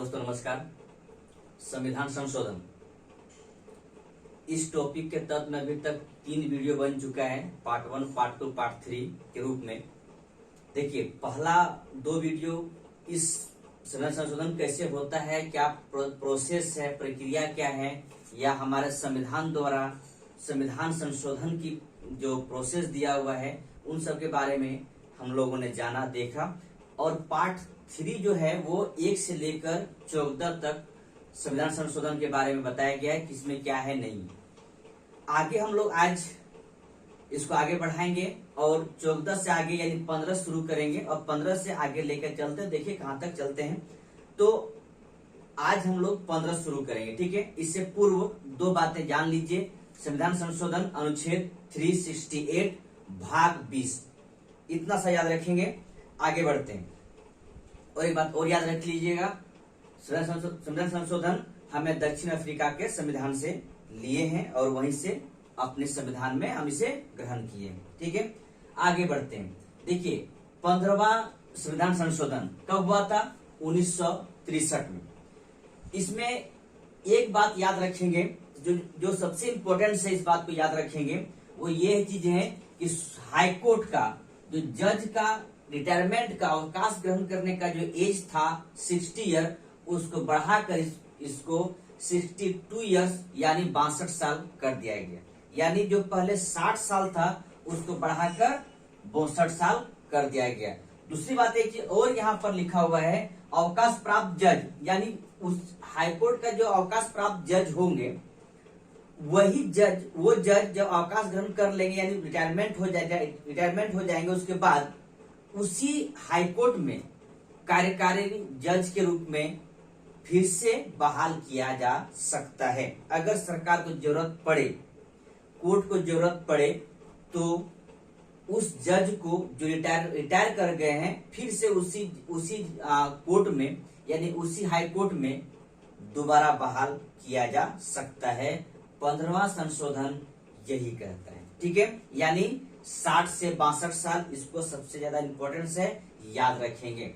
दोस्तों नमस्कार। संविधान संशोधन इस टॉपिक के तहत में अभी तक 3 वीडियो बन चुका है, पार्ट 1, पार्ट 2, पार्ट 3 के रूप में। देखिए, पहला 2 वीडियो इस संविधान संशोधन कैसे होता है, क्या प्रोसेस है, प्रक्रिया क्या है, या हमारे संविधान द्वारा संविधान संशोधन की जो प्रोसेस दिया हुआ है उन सब के बारे में हम लोगों ने जाना, देखा। और पार्ट 3 जो है वो 1 से लेकर 14 तक संविधान संशोधन के बारे में बताया गया है कि इसमें क्या है, नहीं। आगे हम लोग आज इसको आगे बढ़ाएंगे और 14 से आगे यानी 15 शुरू करेंगे और 15 से आगे लेकर चलते हैं। देखिए कहां तक चलते हैं। तो आज हम लोग 15 शुरू करेंगे, ठीक है। इससे पूर्व 2 बातें जान लीजिए। संविधान संशोधन अनुच्छेद 368 भाग 20, इतना सा याद रखेंगे। आगे बढ़ते हैं। और एक बात और याद रख लीजिएगा, संविधान संशोधन हमें दक्षिण अफ्रीका के संविधान से लिए हैं और वहीं से अपने संविधान में हम इसे ग्रहण किए हैं, ठीक है। आगे बढ़ते हैं। देखिए, 15वां संविधान संशोधन कब हुआ था? 1963 में। इसमें एक बात याद रखेंगे, जो सबसे इंपॉर्टेंट है, इस बात को याद रखेंगे, वो ये चीज है कि हाईकोर्ट का जो जज का रिटायरमेंट का अवकाश ग्रहण करने का जो एज था 60 ईयर, उसको बढ़ाकर इसको 62 ईयर्स यानी 62 साल कर दिया गया। यानी जो पहले 60 साल था उसको बढ़ाकर 62 साल कर दिया गया। दूसरी बात है कि और यहाँ पर लिखा हुआ है अवकाश प्राप्त जज, यानी उस हाईकोर्ट का जो अवकाश प्राप्त जज होंगे वही जज, वो जज जब अवकाश ग्रहण कर लेंगे यानी रिटायरमेंट हो जाएंगे, उसके बाद उसी हाईकोर्ट में कार्यकारी जज के रूप में फिर से बहाल किया जा सकता है। अगर सरकार को जरूरत पड़े, कोर्ट को जरूरत पड़े, तो उस जज को जो रिटायर कर गए हैं फिर से उसी कोर्ट में यानी उसी हाई कोर्ट में दोबारा बहाल किया जा सकता है। 15वां संशोधन यही कहता है, ठीक है। यानी 60 से 62 साल, इसको सबसे ज्यादा इंपॉर्टेंस है, याद रखेंगे।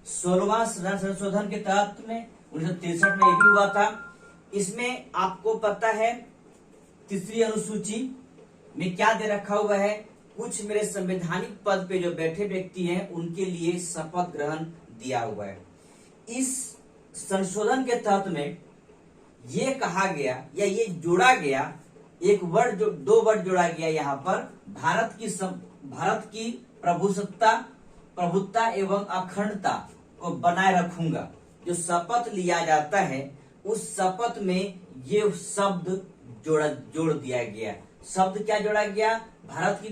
16वां संविधान संशोधन के तहत में 1963 में ये भी हुआ था। इसमें आपको पता है 3री अनुसूची में क्या दे रखा हुआ है, कुछ मेरे संवैधानिक पद पे जो बैठे व्यक्ति हैं उनके लिए शपथ ग्रहण दिया हुआ है। इस संशोधन के तहत में ये कहा गया या ये जोड़ा गया, एक वर्ड जो 2 वर्ड जोड़ा गया यहाँ पर, भारत की प्रभुत्ता एवं अखंडता को बनाए रखूंगा। जो शपथ लिया जाता है उस शपथ में ये शब्द जोड़ दिया गया। शब्द क्या जोड़ा गया? भारत की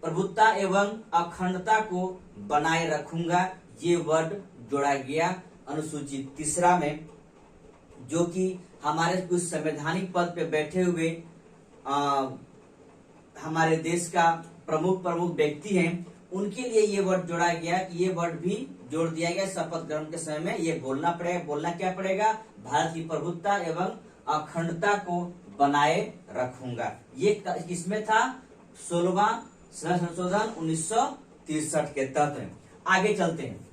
प्रभुत्ता एवं अखंडता को बनाए रखूंगा, ये वर्ड जोड़ा गया अनुसूची 3 में। जो कि हमारे कुछ संवैधानिक पद पे बैठे हुए हमारे देश का प्रमुख व्यक्ति हैं, उनके लिए ये वर्ड जोड़ा गया कि ये वर्ड भी जोड़ दिया गया। शपथ ग्रहण के समय में ये बोलना क्या पड़ेगा? भारत की प्रभुत्ता एवं अखंडता को बनाए रखूंगा। ये किसमें था? 16वां संशोधन 1963 के तहत में। आगे चलते हैं।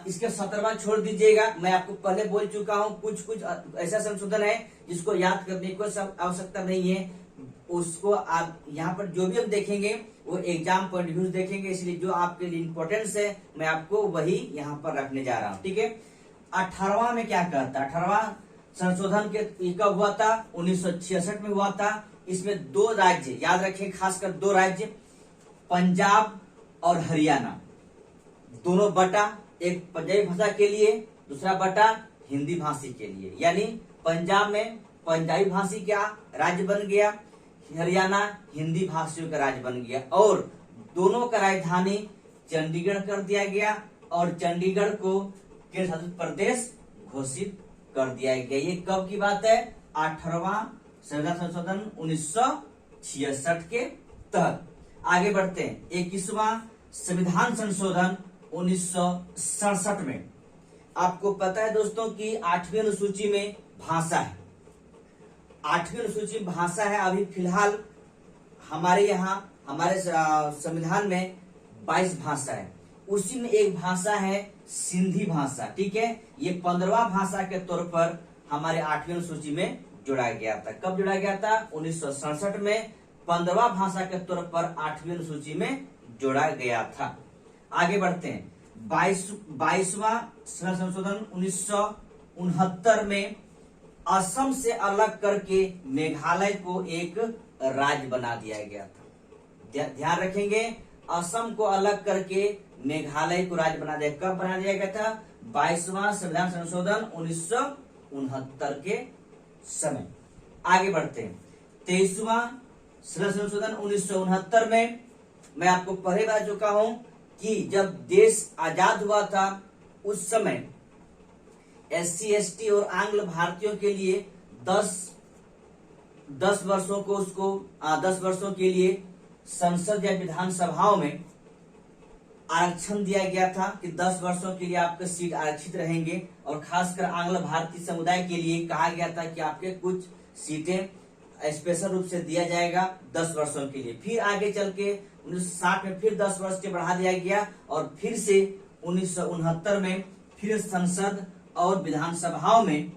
इसके 17वां छोड़ दीजिएगा, मैं आपको पहले बोल चुका हूं, कुछ ऐसा संशोधन है जिसको याद करने की कोई आवश्यकता नहीं है। उसको आप यहाँ पर जो भी हम देखेंगे वो एग्जाम पॉइंट व्यू देखेंगे, इसलिए जो आपके लिए इंपॉर्टेंस है मैं आपको वही यहाँ पर रखने जा रहा हूँ, ठीक है। 18वां में क्या कहता है? 18वां संशोधन के कब हुआ था? 1966 में हुआ था। इसमें 2 राज्य याद रखें, खासकर 2 राज्य, पंजाब और हरियाणा, दोनों बटा, एक पंजाबी भाषा के लिए, दूसरा बटा हिंदी भाषी के लिए। यानी पंजाब में पंजाबी भाषी का राज्य बन गया, हरियाणा हिंदी भाषियों का राज्य बन गया, और दोनों का राजधानी चंडीगढ़ कर दिया गया और चंडीगढ़ को केंद्र शासित प्रदेश घोषित कर दिया गया। ये कब की बात है? 18वां संविधान संशोधन 1966 के तहत। आगे बढ़ते हैं। 21वां संविधान संशोधन 1967 में। आपको पता है दोस्तों कि 8वीं अनुसूची में भाषा है, 8वीं अनुसूची भाषा है। अभी फिलहाल हमारे यहाँ हमारे संविधान में 22 भाषा है। उसी में एक भाषा है सिंधी भाषा, ठीक है। ये 15वां भाषा के तौर पर हमारे 8वीं अनुसूची में जोड़ा गया था। कब जोड़ा गया था? 1967 में 15वां भाषा के तौर पर 8वीं अनुसूची में जोड़ा गया था। आगे बढ़ते हैं। 22वां संशोधन 1969 में असम से अलग करके मेघालय को एक राज्य बना दिया गया था। ध्यान रखेंगे, असम को अलग करके मेघालय को राज्य बना दिया। कब बना दिया गया था? 22वां संविधान संशोधन 1969 के समय। आगे बढ़ते हैं। 23वां संविधान संशोधन 1969 में मैं आपको पहले बता चुका हूं कि जब देश आजाद हुआ था उस समय SC ST और आंग्ल भारतीयों के लिए 10 वर्षों के लिए संसद या विधानसभाओं में आरक्षण दिया गया था कि 10 वर्षों के लिए आपके सीट आरक्षित रहेंगे। और खासकर आंग्ल भारतीय समुदाय के लिए कहा गया था कि आपके कुछ सीटें स्पेशल रूप से दिया जाएगा 10 वर्षों के लिए। फिर आगे चल के 1960 में फिर 10 वर्ष के बढ़ा दिया गया और फिर से 1969 में फिर संसद और विधानसभाओं में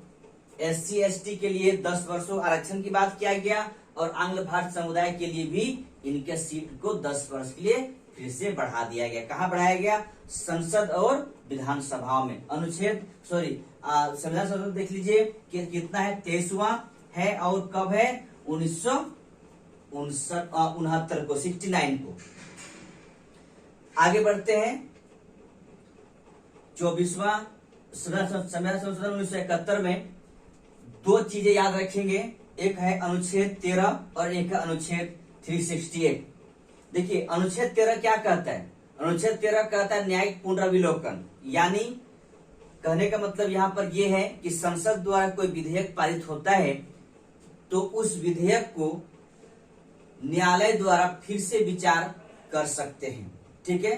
SC ST के लिए 10 वर्षों आरक्षण की बात किया गया और आंग्ल भारतीय समुदाय के लिए भी इनके सीट को 10 वर्ष के लिए फिर से बढ़ा दिया गया। कहाँ बढ़ाया गया? संसद और विधानसभाओं में। संविधान संशोधन देख लीजिए कि कितना है, 23वां है और कब है? 1969 को, 69 को। आगे बढ़ते हैं। 24वां संविधान संशोधन 1971 में 2 चीजें याद रखेंगे, एक है अनुच्छेद 13 और एक है अनुच्छेद 368। देखिए अनुच्छेद 13 क्या कहता है? अनुच्छेद 13 कहता है न्यायिक पुनर्विलोकन, यानी कहने का मतलब यहाँ पर यह है कि संसद द्वारा कोई विधेयक पारित होता है तो उस विधेयक को न्यायालय द्वारा फिर से विचार कर सकते हैं, ठीक है,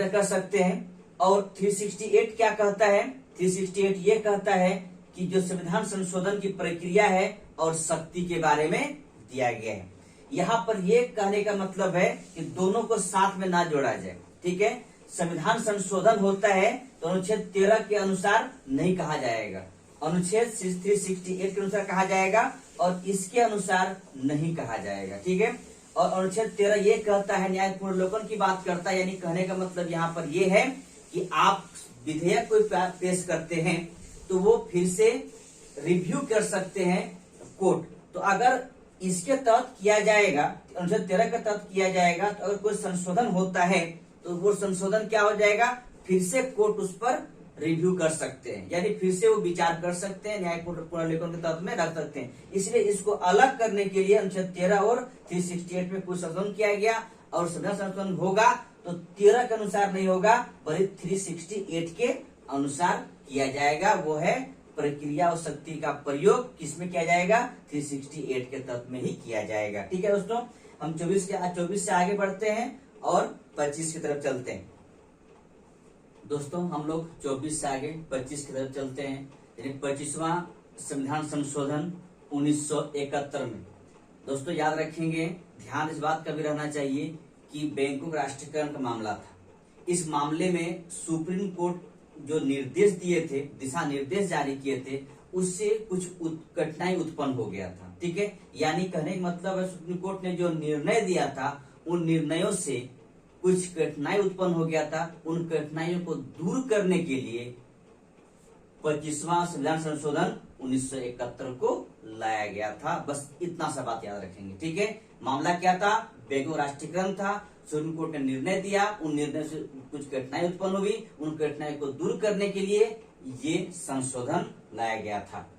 कर सकते हैं। और 368 क्या कहता है? 368 ये कहता है कि जो संविधान संशोधन की प्रक्रिया है और शक्ति के बारे में दिया गया है। यहाँ पर ये कहने का मतलब है कि दोनों को साथ में ना जोड़ा जाए, ठीक है। संविधान संशोधन होता है तो अनुच्छेद 13 के अनुसार नहीं कहा जाएगा, अनुच्छेद 368 के अनुसार कहा जाएगा और इसके अनुसार नहीं कहा जाएगा, ठीक है। और अनुच्छेद 13 ये कहता है न्यायिक पुनर्विलोकन की बात करता है, यानी कहने का मतलब यहाँ पर ये है कि आप विधेयक कोई पेश करते हैं तो वो फिर से रिव्यू कर सकते हैं कोर्ट। तो अगर इसके तहत किया जाएगा, अनुच्छेद 13 के तहत किया जाएगा, तो अगर कोई संशोधन होता है तो वो संशोधन क्या हो जाएगा? फिर से कोर्ट उस पर रिव्यू कर सकते हैं, यानी फिर से वो विचार कर सकते हैं, न्यायिक पुनर्विलोकन के तहत में रख सकते हैं। इसलिए इसको अलग करने के लिए अनुच्छेद 13 और 368 में कुछ संशोधन किया गया और संविधान संशोधन होगा तो 13 के अनुसार नहीं होगा बल्कि 368 के अनुसार किया जाएगा। वो है प्रक्रिया और शक्ति का प्रयोग किसमें किया जाएगा? 368 के तत्व में ही किया जाएगा, ठीक है दोस्तों। हम 24 से आगे बढ़ते हैं और 25 की तरफ चलते हैं। दोस्तों हम लोग 24 से आगे 25 की तरफ चलते हैं, यानी 25वां संविधान संशोधन 1971 में। दोस्तों याद रखेंगे, ध्यान इस बात का भी रहना चाहिए कि बैंकों का राष्ट्रीयकरण का मामला था। इस मामले में सुप्रीम कोर्ट जो निर्देश दिए थे, दिशा निर्देश जारी किए थे, उससे कुछ कठिनाई उत्पन्न हो गया था, ठीक है। यानी कहने का मतलब है सुप्रीम कोर्ट ने जो निर्णय दिया था उन निर्णयों से कुछ कठिनाई उत्पन्न हो गया था। उन कठिनाइयों को दूर करने के लिए 25वां संविधान संशोधन 1971 को लाया गया था। बस इतना सा बात याद रखेंगे, ठीक है। मामला क्या था? बैंकों राष्ट्रीयकरण था। सुप्रीम कोर्ट ने निर्णय दिया, उन निर्णय से कुछ कठिनाई उत्पन्न हुई, उन कठिनाई को दूर करने के लिए ये संशोधन लाया गया था।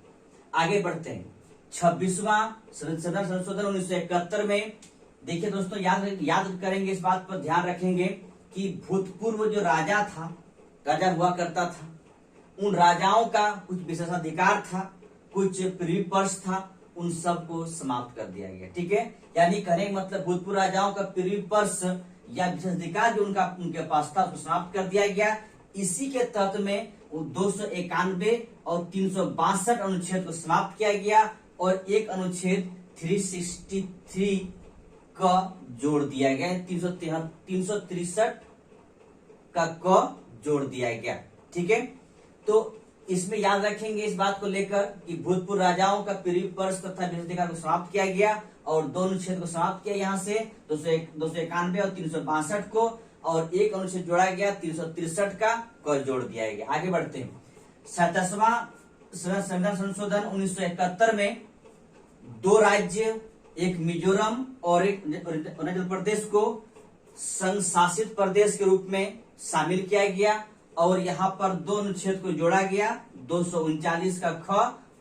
आगे बढ़ते हैं। 26वां संविधान संशोधन 1971 में देखिए दोस्तों, याद करेंगे, इस बात पर ध्यान रखेंगे कि भूतपूर्व जो राजा हुआ करता था, उन राजाओं का कुछ विशेषाधिकार था, कुछ प्रीपर्स था, उन सबको समाप्त कर दिया गया, ठीक है। यानी कहने का मतलब भूतपूर्व राजाओं का प्रीपर्स या विशेषाधिकार जो उनके पास था उसको समाप्त कर दिया गया। इसी के तहत में 291 और 362 अनुच्छेद को समाप्त किया गया और एक अनुच्छेद 363 का जोड़ दिया गया, 363 का क जोड़ दिया गया। ठीक है, तो इसमें याद रखेंगे इस बात को लेकर कि भूतपूर्व राजाओं का पीढ़ी पर्स तथा विशेषाधिकार को समाप्त किया गया और दो अनुच्छेद को समाप्त किया यहाँ से 291 और 362 को, और एक अनुच्छेद जोड़ा गया 363 का जोड़ दिया गया। आगे बढ़ते हैं। 67वां संविधान संशोधन 1971 में 2 राज्य, एक मिजोरम और एक अरुणाचल प्रदेश को संघ शासित प्रदेश के रूप में शामिल किया गया और यहाँ पर 2 अनुच्छेद को जोड़ा गया, 239 का ख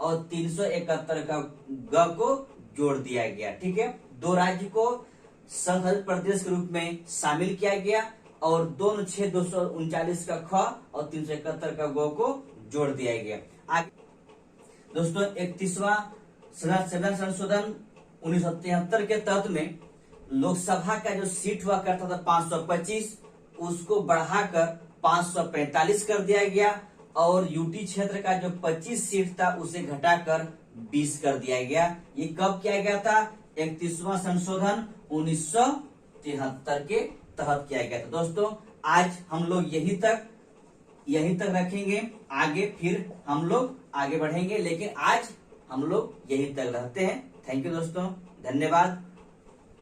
और 371 का ग को जोड़ दिया गया। ठीक है, 2 राज्य को संघ शासित प्रदेश के रूप में शामिल किया गया और 2 अनुच्छेद 239 का ख और 371 का ग को जोड़ दिया गया। आगे दोस्तों 31वां संविधान संशोधन 1973 के तहत में लोकसभा का जो सीट हुआ करता था 525, उसको बढ़ाकर 545 कर दिया गया और यूटी क्षेत्र का जो 25 सीट था उसे घटाकर 20 कर दिया गया। ये कब किया गया था? 31वां संशोधन 1973 के तहत किया गया था। दोस्तों आज हम लोग यहीं तक रखेंगे, आगे फिर हम लोग आगे बढ़ेंगे, लेकिन आज हम लोग यहीं तक रहते हैं। थैंक यू दोस्तों, धन्यवाद।